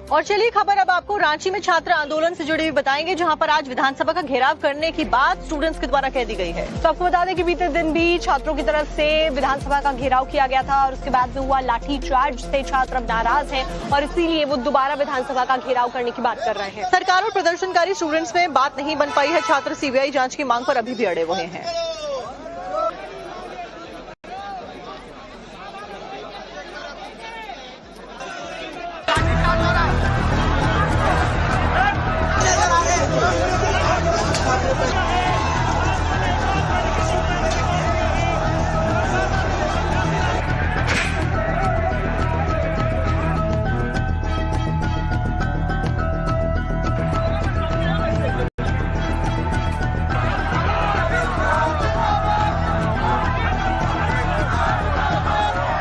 और चलिए खबर अब आपको रांची में छात्र आंदोलन से जुड़ी हुई बताएंगे, जहां पर आज विधानसभा का घेराव करने की बात स्टूडेंट्स के द्वारा कह दी गई है। तो आपको बता दें कि बीते दिन भी छात्रों की तरफ से विधानसभा का घेराव किया गया था और उसके बाद में हुआ लाठीचार्ज से छात्र अब नाराज हैं और इसीलिए वो दोबारा विधानसभा का घेराव करने की बात कर रहे हैं। सरकार और प्रदर्शनकारी स्टूडेंट्स में बात नहीं बन पाई है। छात्र सीबीआई जांच की मांग पर अभी भी अड़े हुए हैं।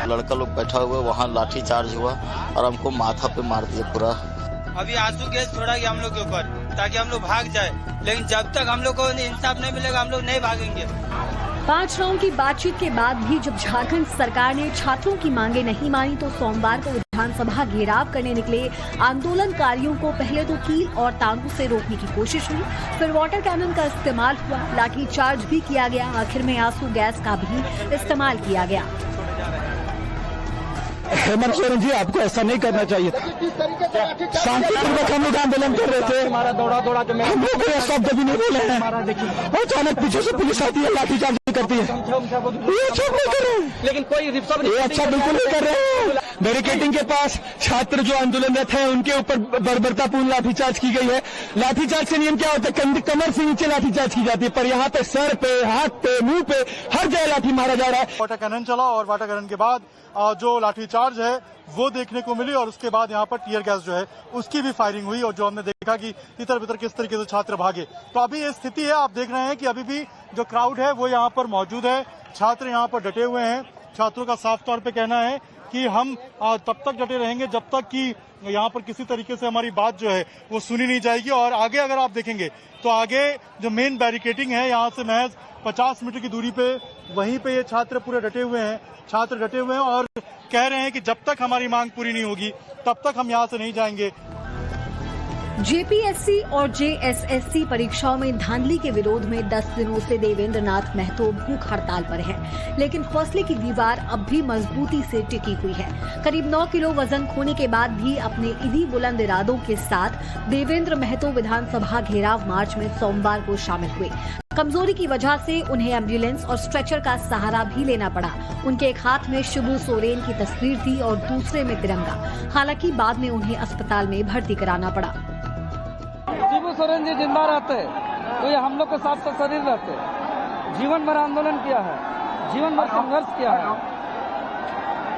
लड़का लोग बैठा हुआ, वहाँ लाठी चार्ज हुआ और हमको माथा पे मार दिया पूरा। अभी आंसू गैस छोड़ा गया हम लोग के ऊपर ताकि हम लोग भाग जाए, लेकिन जब तक हम लोग को इंसाफ नहीं मिलेगा हम लोग नहीं भागेंगे। 5 राउंड की बातचीत के बाद भी जब झारखंड सरकार ने छात्रों की मांगे नहीं मानी तो सोमवार को विधानसभा घेराव करने निकले आंदोलनकारियों को पहले तो कील और टांगों से रोकने की कोशिश हुई, फिर वाटर कैनन का इस्तेमाल हुआ, लाठीचार्ज भी किया गया, आखिर में आंसू गैस का भी इस्तेमाल किया गया। हेमंत सोरेन जी, आपको ऐसा नहीं करना चाहिए। शांतिपूर्वक हम लोग आंदोलन कर रहे थे, हमारा दौड़ा हम लोग कोई शब्द भी नहीं बोले हैं। अचानक पीछे से पुलिस आती है, लाठीचार्ज करती है। ये अच्छा नहीं कर रहे हैं, लेकिन कोई ये अच्छा बिल्कुल नहीं कर रहे हैं। बैरिकेडिंग के पास छात्र जो आंदोलनरत हैं उनके ऊपर बर्बरतापूर्ण लाठीचार्ज की गई है। लाठीचार्ज से नियम क्या होता है? कमर से नीचे लाठीचार्ज की जाती है, पर यहाँ पे सर पे, हाथ पे, मुंह पे, हर जगह लाठी मारा जा रहा है। वाटर कैनन चला और वाटर कैनन के बाद जो लाठीचार्ज है वो देखने को मिली और उसके बाद यहाँ पर टीयर गैस जो है उसकी भी फायरिंग हुई और जो हमने देखा कि तितर बितर किस तरीके से छात्र भागे। तो अभी ये स्थिति है, आप देख रहे हैं कि अभी भी जो क्राउड है वो यहाँ पर मौजूद है, छात्र यहाँ पर डटे हुए हैं। छात्रों का साफ तौर पे कहना है कि हम तब तक डटे रहेंगे जब तक कि यहाँ पर किसी तरीके से हमारी बात जो है वो सुनी नहीं जाएगी। और आगे अगर आप देखेंगे तो आगे जो मेन बैरिकेडिंग है यहाँ से महज 50 मीटर की दूरी पे, वहीं पे ये छात्र पूरे डटे हुए हैं। छात्र डटे हुए हैं और कह रहे हैं कि जब तक हमारी मांग पूरी नहीं होगी तब तक हम यहाँ से नहीं जाएंगे। जेपीएससी और जेएसएससी परीक्षाओं में धांधली के विरोध में 10 दिनों से देवेंद्र नाथ महतो भूख हड़ताल पर हैं, लेकिन हौसले की दीवार अब भी मजबूती से टिकी हुई है। करीब 9 किलो वजन खोने के बाद भी अपने इन्हीं बुलंद इरादों के साथ देवेंद्र महतो विधानसभा घेराव मार्च में सोमवार को शामिल हुए। कमजोरी की वजह से उन्हें एम्बुलेंस और स्ट्रेचर का सहारा भी लेना पड़ा। उनके एक हाथ में शिबू सोरेन की तस्वीर थी और दूसरे में तिरंगा। हालांकि बाद में उन्हें अस्पताल में भर्ती कराना पड़ा। शिबू सोरेन जी जिंदा रहते तो ये हम लोग के साथ तो शरीर रहते। जीवन भर आंदोलन किया है, जीवन भर संघर्ष किया है,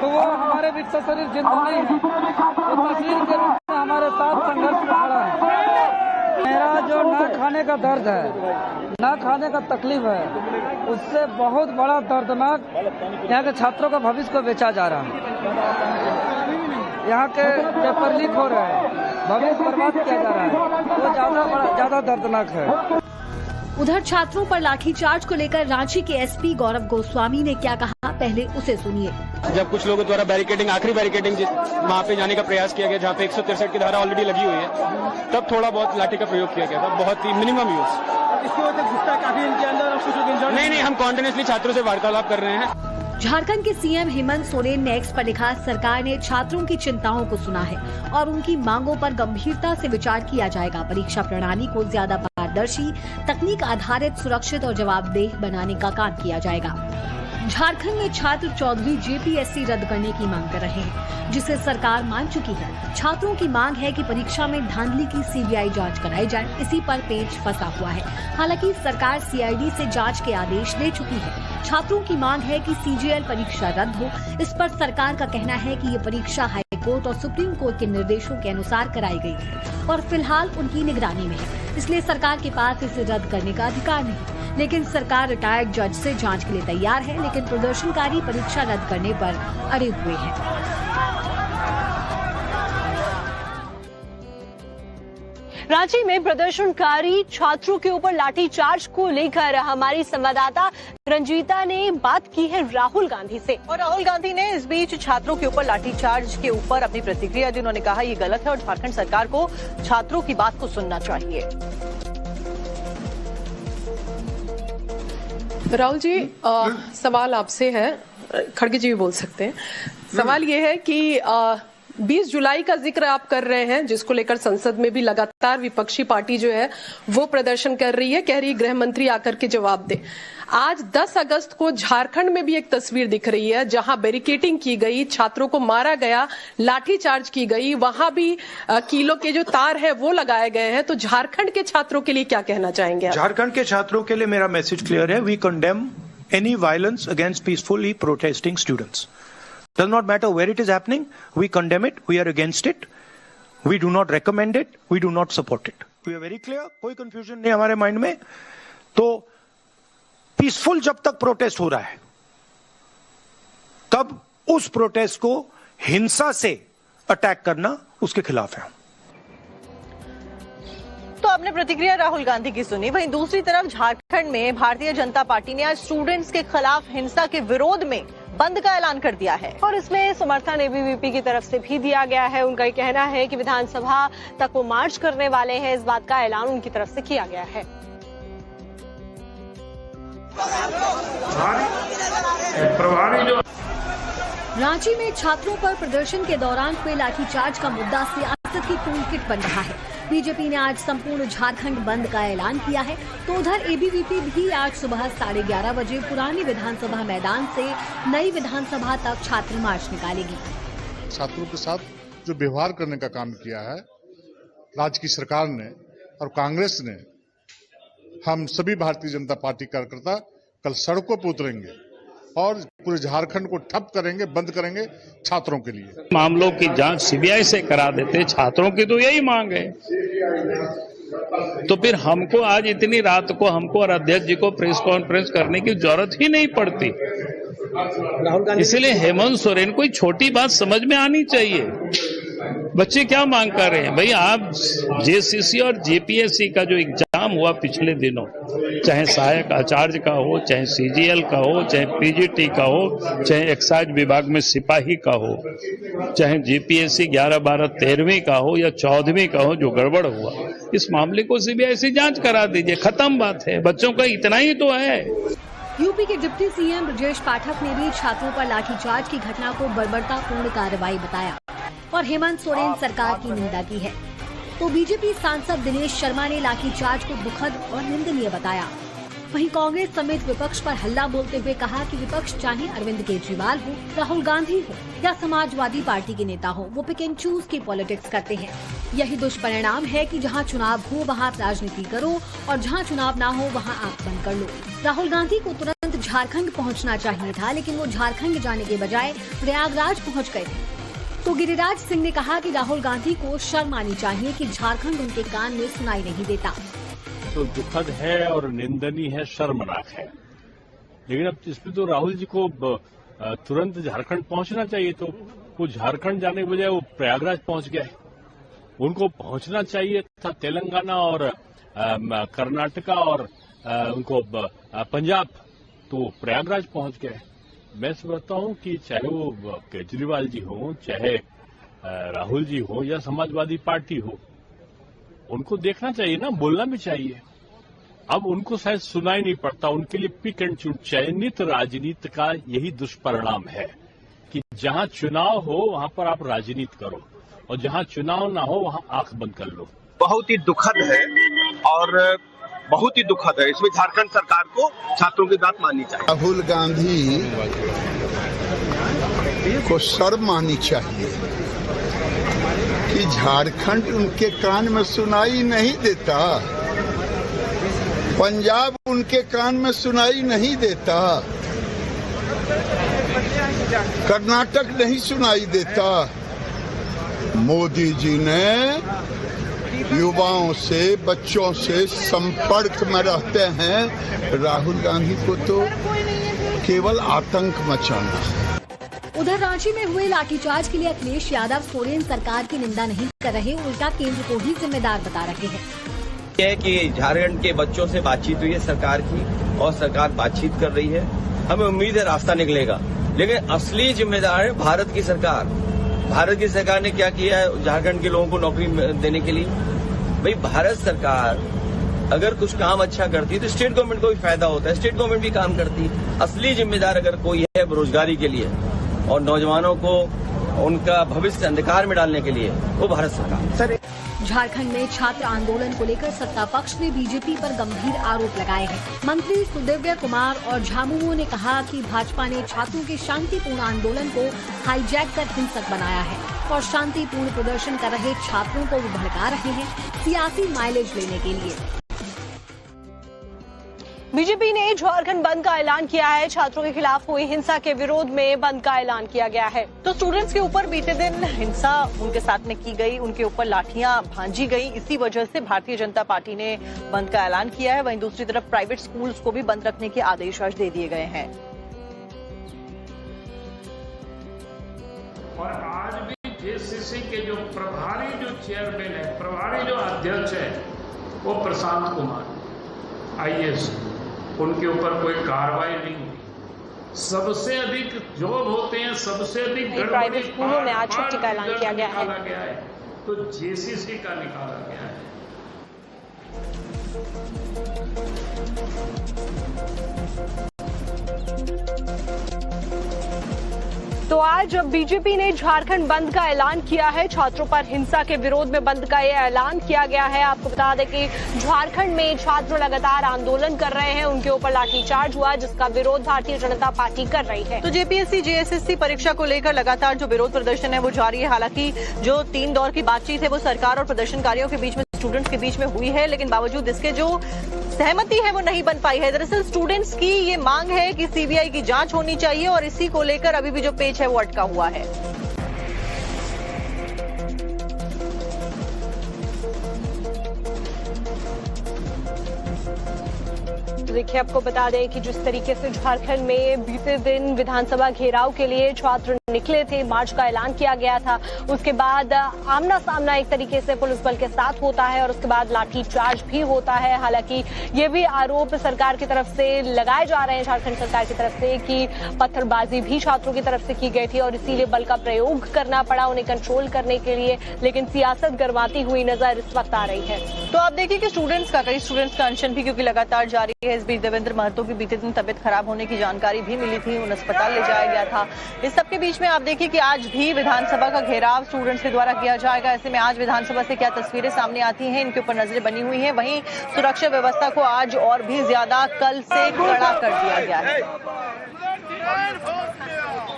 तो वो हमारे बीच से शरीर जिंदा नहीं है, वो तस्वीर के रूप में हमारे साथ संघर्ष में खड़ा है। मेरा जो न खाने का दर्द है, न खाने का तकलीफ है, उससे बहुत बड़ा दर्दनाक यहाँ के छात्रों का भविष्य को बेचा जा रहा है। यहाँ के पेपर लीक हो रहे हैं, भविष्य बर्बाद किया जा रहा है, वो ज्यादा दर्दनाक है। उधर छात्रों पर लाठीचार्ज को लेकर रांची के एसपी गौरव गोस्वामी ने क्या कहा, पहले उसे सुनिए। जब कुछ लोगों द्वारा बैरिकेडिंग, आखिरी बैरिकेडिंग वहाँ पे जाने का प्रयास किया गया जहाँ पे 163 की धारा ऑलरेडी लगी हुई है, तब थोड़ा बहुत लाठी का प्रयोग किया गया था, बहुत ही मिनिमम यूज। इसकी वजह से गुस्सा काफी इनके अंदर नहीं, हम कॉन्टिन्यूसली छात्रों से वार्तालाप कर रहे हैं। झारखंड के सीएम हेमंत सोरेन ने एक्स पर लिखा, सरकार ने छात्रों की चिंताओं को सुना है और उनकी मांगों पर गंभीरता से विचार किया जाएगा। परीक्षा प्रणाली को ज्यादा पारदर्शी, तकनीक आधारित, सुरक्षित और जवाबदेह बनाने का काम किया जाएगा। झारखंड में छात्र 14वीं जेपीएससी रद्द करने की मांग कर रहे हैं, जिसे सरकार मान चुकी है। छात्रों की मांग है कि परीक्षा में धांधली की सीबीआई जांच कराई जाए, इसी पर पेच फंसा हुआ है। हालांकि सरकार सीआईडी से जांच के आदेश दे चुकी है। छात्रों की मांग है कि सीजीएल परीक्षा रद्द हो। इस पर सरकार का कहना है कि ये परीक्षा हाईकोर्ट और सुप्रीम कोर्ट के निर्देशों के अनुसार कराई गई है और फिलहाल उनकी निगरानी में है, इसलिए सरकार के पास इसे रद्द करने का अधिकार नहीं। लेकिन सरकार रिटायर्ड जज से जांच के लिए तैयार है, लेकिन प्रदर्शनकारी परीक्षा रद्द करने पर अड़े हुए हैं। रांची में प्रदर्शनकारी छात्रों के ऊपर लाठीचार्ज को लेकर हमारी संवाददाता रंजीता ने बात की है राहुल गांधी से, और राहुल गांधी ने इस बीच छात्रों के ऊपर लाठीचार्ज के ऊपर अपनी प्रतिक्रिया दी। उन्होंने कहा ये गलत है और झारखंड सरकार को छात्रों की बात को सुनना चाहिए। राहुल जी, सवाल आपसे है, खड़गे जी भी बोल सकते हैं। सवाल ये है कि 20 जुलाई का जिक्र आप कर रहे हैं, जिसको लेकर संसद में भी लगातार विपक्षी पार्टी जो है वो प्रदर्शन कर रही है, कह रही गृह मंत्री आकर के जवाब दे। आज 10 अगस्त को झारखंड में भी एक तस्वीर दिख रही है जहां बैरिकेडिंग की गई, छात्रों को मारा गया, लाठीचार्ज की गई, वहां भी कीलों के जो तार है वो लगाए गए हैं। तो झारखंड के छात्रों के लिए क्या कहना चाहेंगे आप? झारखंड के छात्रों के लिए मेरा मैसेज क्लियर है। We condemn any violence against peacefully protesting students. Does not matter where it is happening, we condemn it, we are against it, we do not recommend it, we do not support it. We are very clear, कोई confusion नहीं हमारे mind में। तो peaceful जब तक protest हो रहा है तब उस प्रोटेस्ट को हिंसा से अटैक करना उसके खिलाफ है। तो आपने प्रतिक्रिया राहुल गांधी की सुनी। वहीं दूसरी तरफ झारखंड में भारतीय जनता पार्टी ने आज स्टूडेंट्स के खिलाफ हिंसा के विरोध में बंद का ऐलान कर दिया है और इसमें समर्थन एबीवीपी की तरफ से भी दिया गया है। उनका ये कहना है कि विधानसभा तक वो मार्च करने वाले हैं। इस बात का ऐलान उनकी तरफ से किया गया है। रांची में छात्रों पर प्रदर्शन के दौरान हुए लाठीचार्ज का मुद्दा सियासत की टूल किट बन रहा है। बीजेपी ने आज संपूर्ण झारखंड बंद का ऐलान किया है, तो उधर एबीवीपी भी आज सुबह 11:30 बजे पुरानी विधानसभा मैदान से नई विधानसभा तक छात्र मार्च निकालेगी। छात्रों के साथ जो व्यवहार करने का काम किया है राज्य की सरकार ने और कांग्रेस ने, हम सभी भारतीय जनता पार्टी कार्यकर्ता कल सड़कों पर उतरेंगे और पूरे झारखंड को ठप करेंगे, बंद करेंगे छात्रों के लिए। मामलों की जांच सीबीआई से करा देते, छात्रों की तो यही मांग है। तो फिर हमको आज इतनी रात को हमको और अध्यक्ष जी को प्रेस कॉन्फ्रेंस करने की जरूरत ही नहीं पड़ती। इसलिए हेमंत सोरेन को छोटी बात समझ में आनी चाहिए। बच्चे क्या मांग कर रहे हैं? भाई आप जेसीसी और जेपीएससी का जो एग्जाम हुआ पिछले दिनों, चाहे सहायक आचार्य का हो, चाहे सीजीएल का हो, चाहे पीजीटी का हो, चाहे एक्साइज विभाग में सिपाही का हो, चाहे जेपीएससी 11, 12, 13वीं का हो या 14वीं का हो, जो गड़बड़ हुआ, इस मामले को सीबीआई से जांच करा दीजिए। खत्म बात है। बच्चों का इतना ही तो है। यूपी के डिप्टी सीएम ब्रजेश पाठक ने भी छात्रों पर लाठीचार्ज की घटना को बर्बरतापूर्ण कार्रवाई बताया और हेमंत सोरेन सरकार की निंदा की है। तो बीजेपी सांसद दिनेश शर्मा ने लाठीचार्ज को दुखद और निंदनीय बताया। वहीं कांग्रेस समेत विपक्ष पर हल्ला बोलते हुए कहा कि विपक्ष चाहे अरविंद केजरीवाल हो, राहुल गांधी हो या समाजवादी पार्टी के नेता हो, वो पिक एंड चूज की पॉलिटिक्स करते हैं। यही दुष्परिणाम है कि जहां चुनाव हो वहां राजनीति करो और जहां चुनाव ना हो वहां आंख बंद कर लो। राहुल गांधी को तुरंत झारखंड पहुंचना चाहिए था, लेकिन वो झारखंड जाने के बजाय प्रयागराज पहुंच गए थे। तो गिरिराज सिंह ने कहा कि राहुल गांधी को शर्म आनी चाहिए कि झारखंड उनके कान में सुनाई नहीं देता। तो दुखद है और निंदनीय है, शर्मनाक है। लेकिन अब इसमें तो राहुल जी को तुरंत झारखंड पहुंचना चाहिए, तो वो झारखंड जाने के बजाय वो प्रयागराज पहुंच गए। उनको पहुंचना चाहिए था तेलंगाना और कर्नाटका और उनको पंजाब, तो प्रयागराज पहुंच गए। मैं समझता हूं कि चाहे वो केजरीवाल जी हो, चाहे राहुल जी हो या समाजवादी पार्टी हो, उनको देखना चाहिए ना, बोलना भी चाहिए। अब उनको शायद सुनाई नहीं पड़ता। उनके लिए पिक एंड चूज, चयनित राजनीति का यही दुष्परिणाम है कि जहां चुनाव हो वहां पर आप राजनीति करो और जहां चुनाव ना हो वहां आंख बंद कर लो। बहुत ही दुखद है और बहुत ही दुखद है। इसमें झारखंड सरकार को छात्रों की बात माननी चाहिए। राहुल गांधी को शर्म आनी चाहिए कि झारखंड उनके कान में सुनाई नहीं देता, पंजाब उनके कान में सुनाई नहीं देता, कर्नाटक नहीं सुनाई देता। मोदी जी ने युवाओं से, बच्चों से संपर्क में रहते हैं। राहुल गांधी को तो केवल आतंक मचाना है। उधर रांची में हुए लाठीचार्ज के लिए अखिलेश यादव सोरेन सरकार की निंदा नहीं कर रहे, उल्टा केंद्र को ही जिम्मेदार बता रहे हैं। है कि झारखंड के बच्चों से बातचीत हुई है सरकार की और सरकार बातचीत कर रही है। हमें उम्मीद है रास्ता निकलेगा, लेकिन असली जिम्मेदार है भारत की सरकार। भारत की सरकार ने क्या किया है झारखंड के लोगों को नौकरी देने के लिए? भाई भारत सरकार अगर कुछ काम अच्छा करती है तो स्टेट गवर्नमेंट को भी फायदा होता है, स्टेट गवर्नमेंट भी काम करती है। असली जिम्मेदार अगर कोई है बेरोजगारी के लिए और नौजवानों को उनका भविष्य अंधकार में डालने के लिए, वो भारत सरकार। झारखंड में छात्र आंदोलन को लेकर सत्ता पक्ष ने बीजेपी पर गंभीर आरोप लगाए हैं। मंत्री सुदिव्य कुमार और झामुमो ने कहा कि भाजपा ने छात्रों के शांतिपूर्ण आंदोलन को हाईजैक कर हिंसक बनाया है और शांतिपूर्ण प्रदर्शन कर रहे छात्रों को वो भड़का रहे हैं सियासी माइलेज लेने के लिए। बीजेपी ने झारखंड बंद का ऐलान किया है। छात्रों के खिलाफ हुई हिंसा के विरोध में बंद का ऐलान किया गया है। तो स्टूडेंट्स के ऊपर बीते दिन हिंसा उनके साथ में की गई, उनके ऊपर लाठियां भांजी गई। इसी वजह से भारतीय जनता पार्टी ने बंद का ऐलान किया है। वहीं दूसरी तरफ प्राइवेट स्कूल्स को भी बंद रखने के आदेश आज दे दिए गए हैं। और आज भी जेसीसी के जो प्रभारी जो चेयरमैन है, प्रभारी जो अध्यक्ष है, वो प्रशांत कुमार IAS, उनके ऊपर कोई कार्रवाई नहीं हुई। सबसे अधिक जॉब होते हैं, सबसे अधिक प्राइवेट स्कूलों में आज छुट्टी का ऐलान किया गया है। तो जेसीसी का निकाला गया है। तो आज बीजेपी ने झारखंड बंद का ऐलान किया है। छात्रों पर हिंसा के विरोध में बंद का ये ऐलान किया गया है। आपको बता दें कि झारखंड में छात्र लगातार आंदोलन कर रहे हैं, उनके ऊपर लाठीचार्ज हुआ जिसका विरोध भारतीय जनता पार्टी कर रही है। तो जेपीएससी JSSC परीक्षा को लेकर लगातार जो विरोध प्रदर्शन है वो जारी है। हालांकि जो 3 दौर की बातचीत है वो सरकार और प्रदर्शनकारियों के बीच में, स्टूडेंट्स के बीच में हुई है, लेकिन बावजूद इसके जो सहमति है वो नहीं बन पाई है। दरअसल स्टूडेंट्स की ये मांग है कि CBI की जांच होनी चाहिए और इसी को लेकर अभी भी जो पेच है वो अटका हुआ है। देखिए, आपको बता दें कि जिस तरीके से झारखंड में बीते दिन विधानसभा घेराव के लिए छात्र निकले थे, मार्च का ऐलान किया गया था, उसके बाद आमना सामना एक तरीके से पुलिस बल के साथ होता है और उसके बाद लाठीचार्ज भी होता है। हालांकि ये भी आरोप सरकार की तरफ से लगाए जा रहे हैं, झारखंड सरकार की तरफ से, कि पत्थरबाजी भी छात्रों की तरफ से की गई थी और इसीलिए बल का प्रयोग करना पड़ा उन्हें कंट्रोल करने के लिए। लेकिन सियासत गरमाती हुई नजर इस वक्त आ रही है। तो आप देखिए कि कई स्टूडेंट्स का अनशन भी क्योंकि लगातार जारी है। इस बीच देवेंद्र महतो की बीते दिन तबियत खराब होने की जानकारी भी मिली थी, उन्हें अस्पताल ले जाया गया था। इस सबके बीच में आप देखिए कि आज भी विधानसभा का घेराव स्टूडेंट्स के द्वारा किया जाएगा। ऐसे में आज विधानसभा से क्या तस्वीरें सामने आती हैं, इनके ऊपर नजरें बनी हुई हैं। वहीं सुरक्षा व्यवस्था को आज और भी ज्यादा कल से कड़ा कर दिया गया है।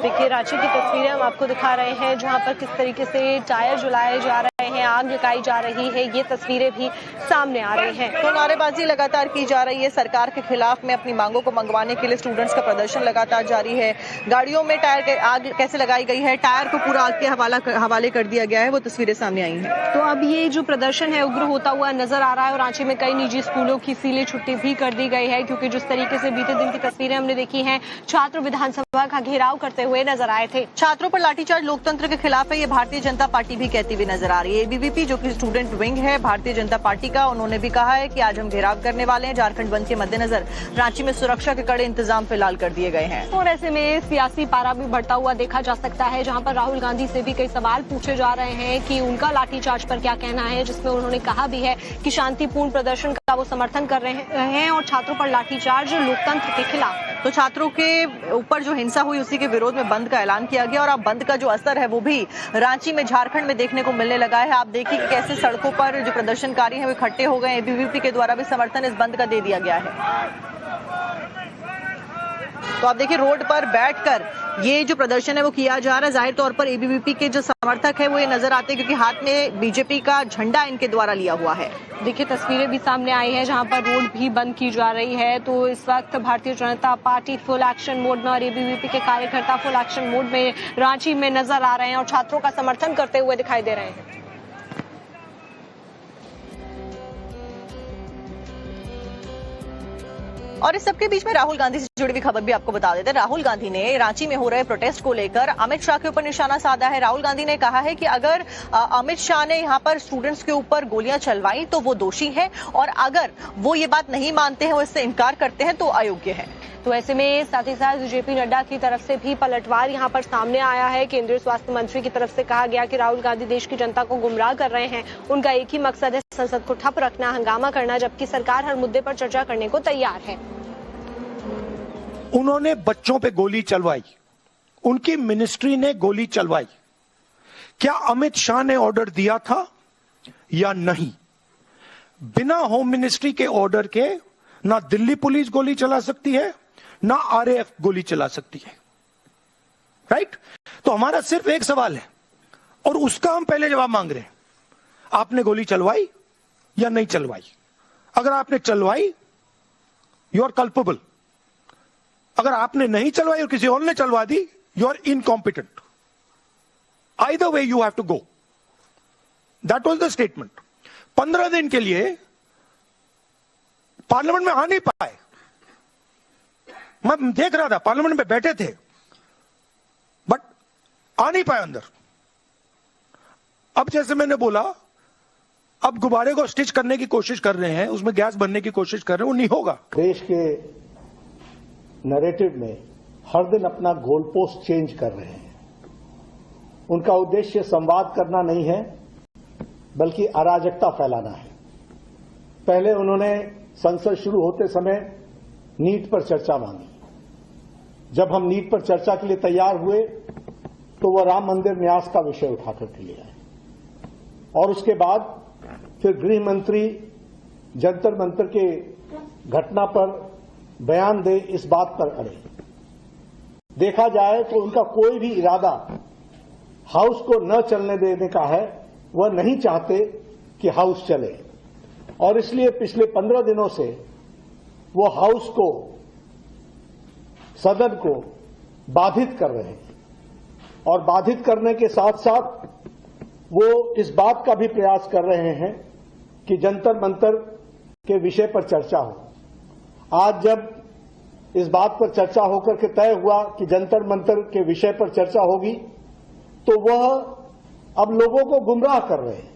देखिए, रांची की तस्वीरें हम आपको दिखा रहे हैं जहां पर किस तरीके से टायर जलाए जा रहे हैं, आग लगाई जा रही है, ये तस्वीरें भी सामने आ रही हैं। तो नारेबाजी लगातार की जा रही है सरकार के खिलाफ में। अपनी मांगों को मंगवाने के लिए स्टूडेंट्स का प्रदर्शन लगातार जारी है। गाड़ियों में टायर के आग कैसे लगाई गई है, टायर को पूरा आग के हवाले कर दिया गया है, वो तस्वीरें सामने आई हैं। तो अब ये जो प्रदर्शन है उग्र होता हुआ नजर आ रहा है और रांची में कई निजी स्कूलों की सीले छुट्टी भी कर दी गई है, क्योंकि जिस तरीके से बीते दिन की तस्वीरें हमने देखी हैं, छात्र विधानसभा का घेराव करते हुए नजर आए थे। छात्रों पर लाठीचार्ज लोकतंत्र के खिलाफ है, ये भारतीय जनता पार्टी भी कहती हुई नजर आ रही है। ABVP जो कि स्टूडेंट विंग है भारतीय जनता पार्टी का, उन्होंने भी कहा है कि आज हम घेराव करने वाले हैं। झारखंड बंद के मद्देनजर रांची में सुरक्षा के कड़े इंतजाम फिलहाल कर दिए गए हैं। और ऐसे में सियासी पारा भी बढ़ता हुआ देखा जा सकता है, जहां पर राहुल गांधी से भी कई सवाल पूछे जा रहे हैं कि उनका लाठीचार्ज पर क्या कहना है, जिसमें उन्होंने कहा भी है कि शांतिपूर्ण प्रदर्शन का वो समर्थन कर रहे हैं और छात्रों पर लाठीचार्ज लोकतंत्र के खिलाफ। तो छात्रों के ऊपर जो हिंसा हुई उसी के विरोध में बंद का ऐलान किया गया और अब बंद का जो असर है वो भी रांची में, झारखंड में देखने को मिलने लगा है। आप देखिए कि कैसे सड़कों पर जो प्रदर्शनकारी हैं वो इकट्ठे हो गए। ABVP के द्वारा भी समर्थन इस बंद का दे दिया गया है। तो आप देखिए रोड पर बैठकर ये जो प्रदर्शन है वो किया जा रहा है। जाहिर तौर पर ABVP के जो समर्थक है वो ये नजर आते हैं क्योंकि हाथ में बीजेपी का झंडा इनके द्वारा लिया हुआ है। देखिए तस्वीरें भी सामने आई है जहां पर रोड भी बंद की जा रही है। तो इस वक्त Bharatiya Janata party full action mode में और ABVP के कार्यकर्ता फुल एक्शन मोड में रांची में नजर आ रहे हैं और छात्रों का समर्थन करते हुए दिखाई दे रहे हैं। और इस सबके बीच में राहुल गांधी से जुड़ी हुई खबर भी आपको बता देते हैं। राहुल गांधी ने रांची में हो रहे प्रोटेस्ट को लेकर अमित शाह के ऊपर निशाना साधा है। राहुल गांधी ने कहा है कि अगर अमित शाह ने यहां पर स्टूडेंट्स के ऊपर गोलियां चलवाई तो वो दोषी है, और अगर वो ये बात नहीं मानते हैं, वो इससे इनकार करते हैं तो अयोग्य है। तो ऐसे में साथ ही साथ जेपी नड्डा की तरफ से भी पलटवार यहां पर सामने आया है। केंद्रीय स्वास्थ्य मंत्री की तरफ से कहा गया कि राहुल गांधी देश की जनता को गुमराह कर रहे हैं। उनका एक ही मकसद है, संसद को ठप रखना, हंगामा करना, जबकि सरकार हर मुद्दे पर चर्चा करने को तैयार है। उन्होंने बच्चों पे गोली चलवाई, उनकी मिनिस्ट्री ने गोली चलवाई। क्या अमित शाह ने ऑर्डर दिया था या नहीं? बिना होम मिनिस्ट्री के ऑर्डर के ना दिल्ली पुलिस गोली चला सकती है, ना आरएएफ गोली चला सकती है। राइट? तो हमारा सिर्फ एक सवाल है और उसका हम पहले जवाब मांग रहे हैं। आपने गोली चलवाई या नहीं चलवाई? अगर आपने चलवाई, यू आर कल्पेबल। अगर आपने नहीं चलवाई और किसी और ने चलवा दी, you are incompetent. Either way you have to go. That was the statement. 15 दिन के लिए पार्लियामेंट में आ नहीं पाए। मैं देख रहा था, पार्लियामेंट में बैठे थे बट आ नहीं पाए अंदर। अब जैसे मैंने बोला, अब गुब्बारे को स्टिच करने की कोशिश कर रहे हैं, उसमें गैस भरने की कोशिश कर रहे हैं, वो नहीं होगा। देश के नैरेटिव में हर दिन अपना गोल पोस्ट चेंज कर रहे हैं। उनका उद्देश्य संवाद करना नहीं है, बल्कि अराजकता फैलाना है। पहले उन्होंने संसद शुरू होते समय नीट पर चर्चा मांगी। जब हम नीट पर चर्चा के लिए तैयार हुए तो वह राम मंदिर न्यास का विषय उठाकर के लिए आए, और उसके बाद फिर गृह मंत्री जंतर मंतर के घटना पर बयान दे, इस बात पर अड़े। देखा जाए तो उनका कोई भी इरादा हाउस को न चलने देने का है। वह नहीं चाहते कि हाउस चले, और इसलिए पिछले 15 दिनों से वो हाउस को, सदन को बाधित कर रहे हैं। और बाधित करने के साथ साथ वो इस बात का भी प्रयास कर रहे हैं कि जंतर मंतर के विषय पर चर्चा हो। आज जब इस बात पर चर्चा होकर के तय हुआ कि जंतर मंतर के विषय पर चर्चा होगी, तो वह अब लोगों को गुमराह कर रहे हैं।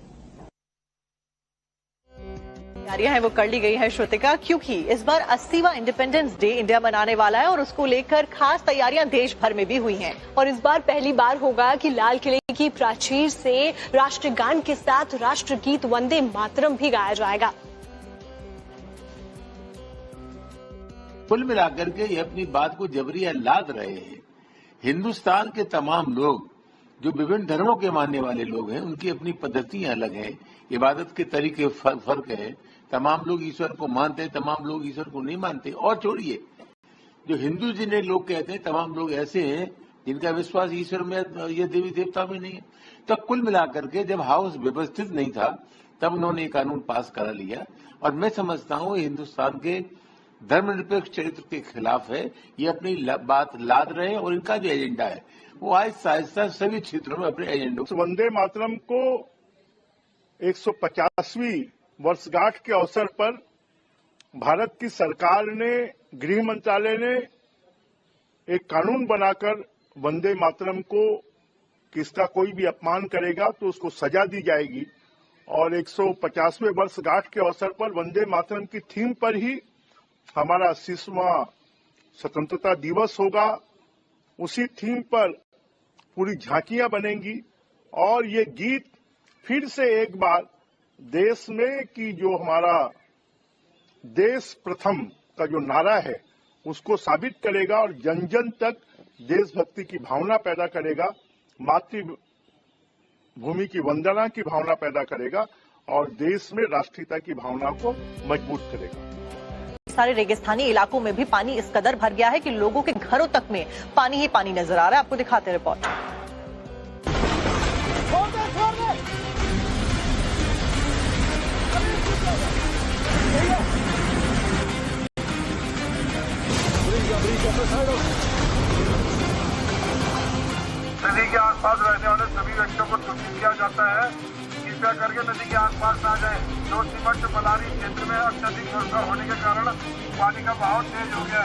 तैयारियां हैं वो कर ली गई है श्रुतिका, क्योंकि इस बार 80वां इंडिपेंडेंस डे इंडिया मनाने वाला है और उसको लेकर खास तैयारियां देश भर में भी हुई हैं। और इस बार पहली बार होगा कि लाल किले की प्राचीर से राष्ट्रगान के साथ राष्ट्रगीत वंदे मातरम भी गाया जाएगा। कुल मिलाकर के ये अपनी बात को जबरिया लाद रहे हैं। हिंदुस्तान के तमाम लोग जो विभिन्न धर्मों के मानने वाले लोग हैं, उनकी अपनी पद्धतियां अलग हैं, इबादत के तरीके फर्क है। तमाम लोग ईश्वर को मानते हैं, तमाम लोग ईश्वर को नहीं मानते। और छोड़िए, जो हिंदू जिन्हें लोग कहते हैं, तमाम लोग ऐसे हैं जिनका विश्वास ईश्वर में या देवी देवता में नहीं है। तो कुल मिलाकर के जब हाउस व्यवस्थित नहीं था, तब उन्होंने ये कानून पास करा लिया। और मैं समझता हूँ हिंदुस्तान के धर्मनिरपेक्ष चरित्र के खिलाफ है। ये अपनी बात लाद रहे हैं और इनका जो एजेंडा है वो आहिस्ता आहिस्ता सभी क्षेत्रों में अपने एजेंडा। वंदे मातरम को 150वीं वर्षगांठ के अवसर पर भारत की सरकार ने, गृह मंत्रालय ने एक कानून बनाकर वंदे मातरम को, कि इसका कोई भी अपमान करेगा तो उसको सजा दी जाएगी। और 150वें वर्षगांठ के अवसर पर वंदे मातरम की थीम पर ही हमारा 80वां स्वतंत्रता दिवस होगा। उसी थीम पर पूरी झांकियां बनेंगी और ये गीत फिर से एक बार देश में कि जो हमारा देश प्रथम का जो नारा है उसको साबित करेगा और जन जन तक देशभक्ति की भावना पैदा करेगा, मातृभूमि की वंदना की भावना पैदा करेगा और देश में राष्ट्रीयता की भावना को मजबूत करेगा। सारे रेगिस्तानी इलाकों में भी पानी इस कदर भर गया है कि लोगों के घरों तक में पानी ही पानी नजर आ रहा है। आपको दिखाते हैं रिपोर्ट। नदी के आसपास रहने वाले सभी व्यक्तियों को सूचित किया जाता है कि कृपया करके नदी के आसपास न जाएं। जो सीमंट मलारी क्षेत्र में अत्यधिक वर्षा होने के कारण पानी का बहाव तेज हो गया।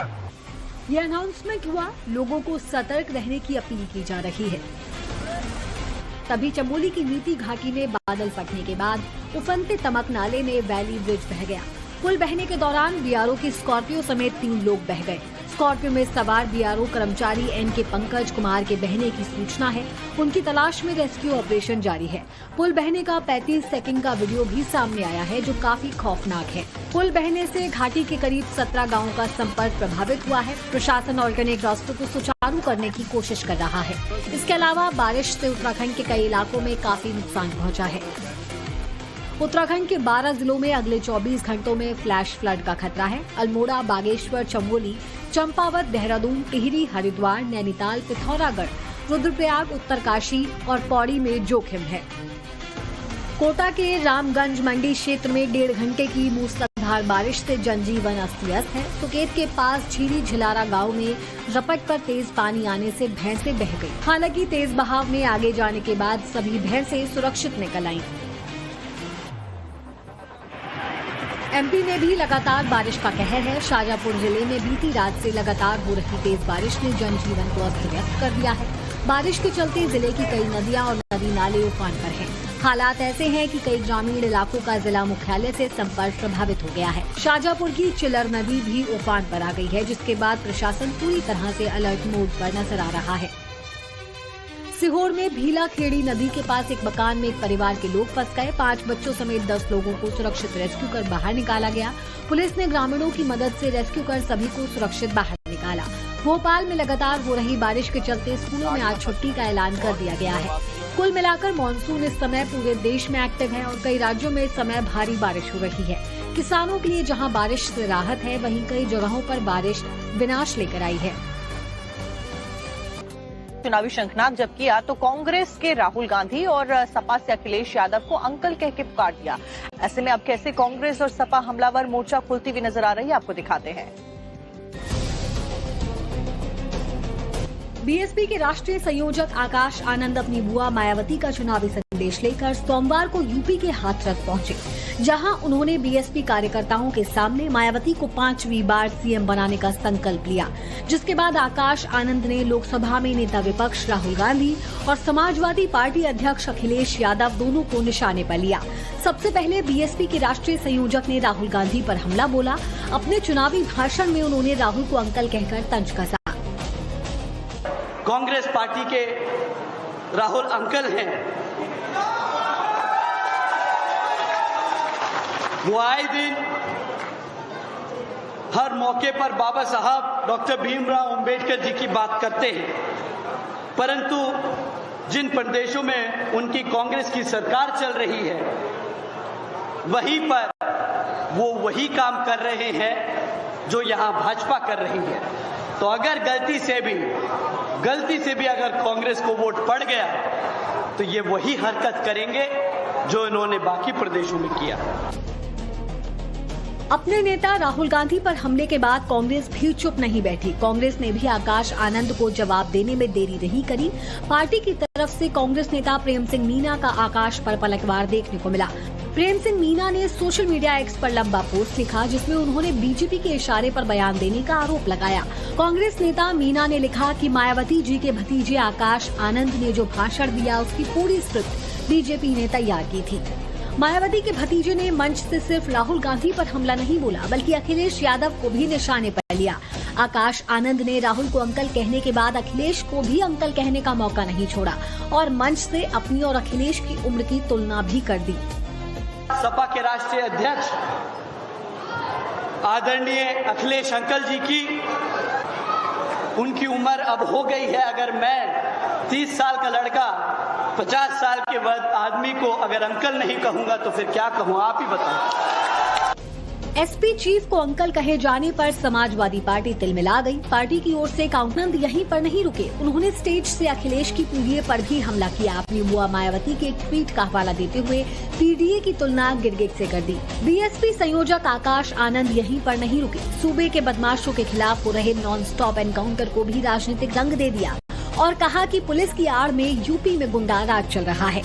ये अनाउंसमेंट हुआ, लोगों को सतर्क रहने की अपील की जा रही है। तभी चमोली की नीति घाटी में बादल फटने के बाद उफनते तमक नाले में वैली ब्रिज बह गया। पुल बहने के दौरान बीआरओ की स्कॉर्पियो समेत 3 लोग बह गए। स्कॉर्पियो में सवार बीआरओ कर्मचारी एनके पंकज कुमार के बहने की सूचना है। उनकी तलाश में रेस्क्यू ऑपरेशन जारी है। पुल बहने का 35 सेकंड का वीडियो भी सामने आया है, जो काफी खौफनाक है। पुल बहने से घाटी के करीब 17 गांवों का संपर्क प्रभावित हुआ है। प्रशासन ऑल्टरनेट रास्तों को सुचारू करने की कोशिश कर रहा है। इसके अलावा बारिश से उत्तराखंड के कई इलाकों में काफी नुकसान पहुँचा है। उत्तराखंड के 12 जिलों में अगले 24 घंटों में फ्लैश फ्लड का खतरा है। अल्मोड़ा, बागेश्वर, चमोली, चंपावत, देहरादून, टिहरी, हरिद्वार, नैनीताल, पिथौरागढ़, रुद्रप्रयाग, उत्तरकाशी और पौड़ी में जोखिम है। कोटा के रामगंज मंडी क्षेत्र में 1.5 घंटे की मूसलाधार बारिश से जनजीवन अस्त-व्यस्त है। सुकेत के पास झीरी झिलारा गांव में रपट पर तेज पानी आने से भैंसें बह गई। हालांकि तेज बहाव में आगे जाने के बाद सभी भैंसें सुरक्षित निकल आईं। एमपी में भी लगातार बारिश का कहर है। शाजापुर जिले में बीती रात से लगातार हो रही तेज बारिश ने जनजीवन को अस्त-व्यस्त कर दिया है। बारिश के चलते जिले की कई नदियां और नदी नाले उफान पर हैं। हालात ऐसे हैं कि कई ग्रामीण इलाकों का जिला मुख्यालय से संपर्क प्रभावित हो गया है। शाजापुर की चिलर नदी भी उफान पर आ गई है, जिसके बाद प्रशासन पूरी तरह से अलर्ट मोड पर नजर आ रहा है। सीहोर में भीला खेड़ी नदी के पास एक मकान में एक परिवार के लोग फंस गए। 5 बच्चों समेत 10 लोगों को सुरक्षित रेस्क्यू कर बाहर निकाला गया। पुलिस ने ग्रामीणों की मदद से रेस्क्यू कर सभी को सुरक्षित बाहर निकाला। भोपाल में लगातार हो रही बारिश के चलते स्कूलों में आज छुट्टी का ऐलान कर दिया गया है। कुल मिलाकर मानसून इस समय पूरे देश में एक्टिव है और कई राज्यों में इस समय भारी बारिश हो रही है। किसानों के लिए जहाँ बारिश से राहत है, वहीं कई जगहों पर बारिश विनाश लेकर आई है। चुनावी शंखनाद जब किया तो कांग्रेस के राहुल गांधी और सपा से अखिलेश यादव को अंकल कह के पुकार दिया। ऐसे में अब कैसे कांग्रेस और सपा हमलावर मोर्चा खुलती हुई नजर आ रही है, आपको दिखाते हैं। बीएसपी के राष्ट्रीय संयोजक आकाश आनंद अपनी बुआ मायावती का चुनावी संदेश लेकर सोमवार को यूपी के हाथरस पहुंचे, जहां उन्होंने बीएसपी कार्यकर्ताओं के सामने मायावती को 5वीं बार सीएम बनाने का संकल्प लिया। जिसके बाद आकाश आनंद ने लोकसभा में नेता विपक्ष राहुल गांधी और समाजवादी पार्टी अध्यक्ष अखिलेश यादव दोनों को निशाने पर लिया। सबसे पहले बीएसपी के राष्ट्रीय संयोजक ने राहुल गांधी पर हमला बोला। अपने चुनावी भाषण में उन्होंने राहुल को अंकल कहकर तंज कसा। कांग्रेस पार्टी के राहुल अंकल हैं, वो आए दिन हर मौके पर बाबा साहब डॉक्टर भीमराव अंबेडकर जी की बात करते हैं, परंतु जिन प्रदेशों में उनकी कांग्रेस की सरकार चल रही है, वहीं पर वो वही काम कर रहे हैं जो यहाँ भाजपा कर रही है। तो अगर गलती से भी अगर कांग्रेस को वोट पड़ गया तो ये वही हरकत करेंगे जो इन्होंने बाकी प्रदेशों में किया। अपने नेता राहुल गांधी पर हमले के बाद कांग्रेस भी चुप नहीं बैठी। कांग्रेस ने भी आकाश आनंद को जवाब देने में देरी नहीं करी। पार्टी की तरफ से कांग्रेस नेता प्रेम सिंह मीना का आकाश पर पलटवार देखने को मिला। प्रेम सिंह मीना ने सोशल मीडिया एक्स पर लंबा पोस्ट लिखा, जिसमें उन्होंने बीजेपी के इशारे पर बयान देने का आरोप लगाया। कांग्रेस नेता मीना ने लिखा कि मायावती जी के भतीजे आकाश आनंद ने जो भाषण दिया, उसकी पूरी स्क्रिप्ट बीजेपी ने तैयार की थी। मायावती के भतीजे ने मंच से सिर्फ राहुल गांधी पर हमला नहीं बोला, बल्कि अखिलेश यादव को भी निशाने पर लिया। आकाश आनंद ने राहुल को अंकल कहने के बाद अखिलेश को भी अंकल कहने का मौका नहीं छोड़ा और मंच से अपनी और अखिलेश की उम्र की तुलना भी कर दी। सपा के राष्ट्रीय अध्यक्ष आदरणीय अखिलेश अंकल जी की उनकी उम्र अब हो गई है। अगर मैं 30 साल का लड़का 50 साल के बाद आदमी को अगर अंकल नहीं कहूंगा तो फिर क्या कहूं, आप ही बताएं। एसपी चीफ को अंकल कहे जाने पर समाजवादी पार्टी तिलमिला गई। पार्टी की ओर से काउंटनंद यहीं पर नहीं रुके, उन्होंने स्टेज से अखिलेश की पीडीए पर भी हमला किया। अपनी बुआ मायावती के एक ट्वीट का हवाला देते हुए पीडीए की तुलना गिरगिट से कर दी। बीएसपी संयोजक आकाश आनंद यहीं पर नहीं रुके, सूबे के बदमाशों के खिलाफ हो रहे नॉन स्टॉप एनकाउंटर को भी राजनीतिक रंग दे दिया और कहा कि पुलिस की आड़ में यूपी में गुंडा राज चल रहा है।